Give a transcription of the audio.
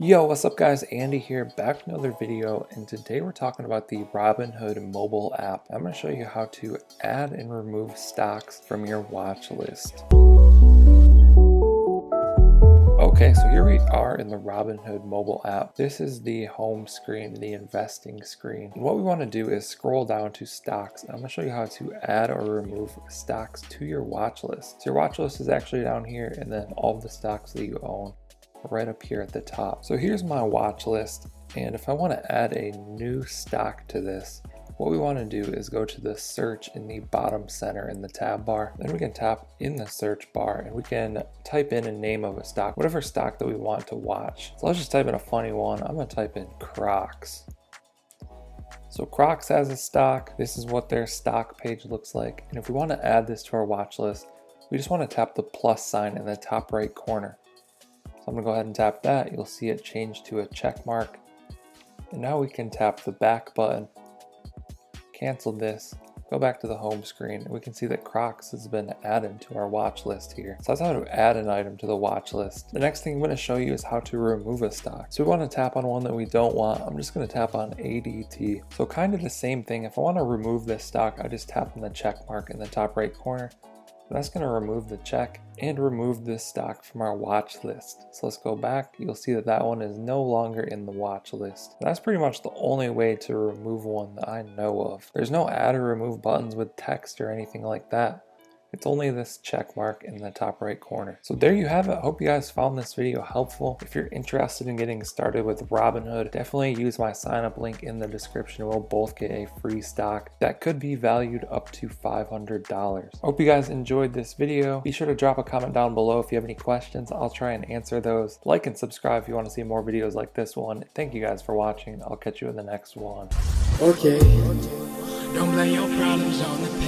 Yo, what's up guys? Andy here, back with another video, and today we're talking about the Robinhood mobile app. I'm going to show you how to add and remove stocks from your watch list. Okay, so here we are in the Robinhood mobile app. This is the home screen, the investing screen. And what we want to do is scroll down to stocks. I'm going to show you how to add or remove stocks to your watch list. So your watch list is actually down here, and then all of the stocks that you own right up here at the top. So here's my watch list, and if I want to add a new stock to this, what we want to do is go to the search in the bottom center in the tab bar. Then we can tap in the search bar and we can type in a name of a stock, whatever stock that we want to watch. So let's just type in a funny one. I'm going to type in Crocs. So Crocs has a stock. This is what their stock page looks like. And if we want to add this to our watch list, we just want to tap the plus sign in the top right corner. I'm going to go ahead and tap that. You'll see it change to a check mark. And now we can tap the back button, cancel this, go back to the home screen, and we can see that Crocs has been added to our watch list here. So that's how to add an item to the watch list. The next thing I'm going to show you is how to remove a stock. So we want to tap on one that we don't want. I'm just going to tap on ADT. So kind of the same thing. If I want to remove this stock, I just tap on the check mark in the top right corner. That's going to remove the check and remove this stock from our watch list. So let's go back. You'll see that that one is no longer in the watch list. That's pretty much the only way to remove one that I know of. There's no add or remove buttons with text or anything like that. It's only this check mark in the top right corner. So there you have it. Hope you guys found this video helpful. If you're interested in getting started with Robinhood, definitely use my sign up link in the description. We'll both get a free stock that could be valued up to $500. Hope you guys enjoyed this video. Be sure to drop a comment down below if you have any questions. I'll try and answer those. Like and subscribe if you want to see more videos like this one. Thank you guys for watching. I'll catch you in the next one. Okay. Don't blame your problems on the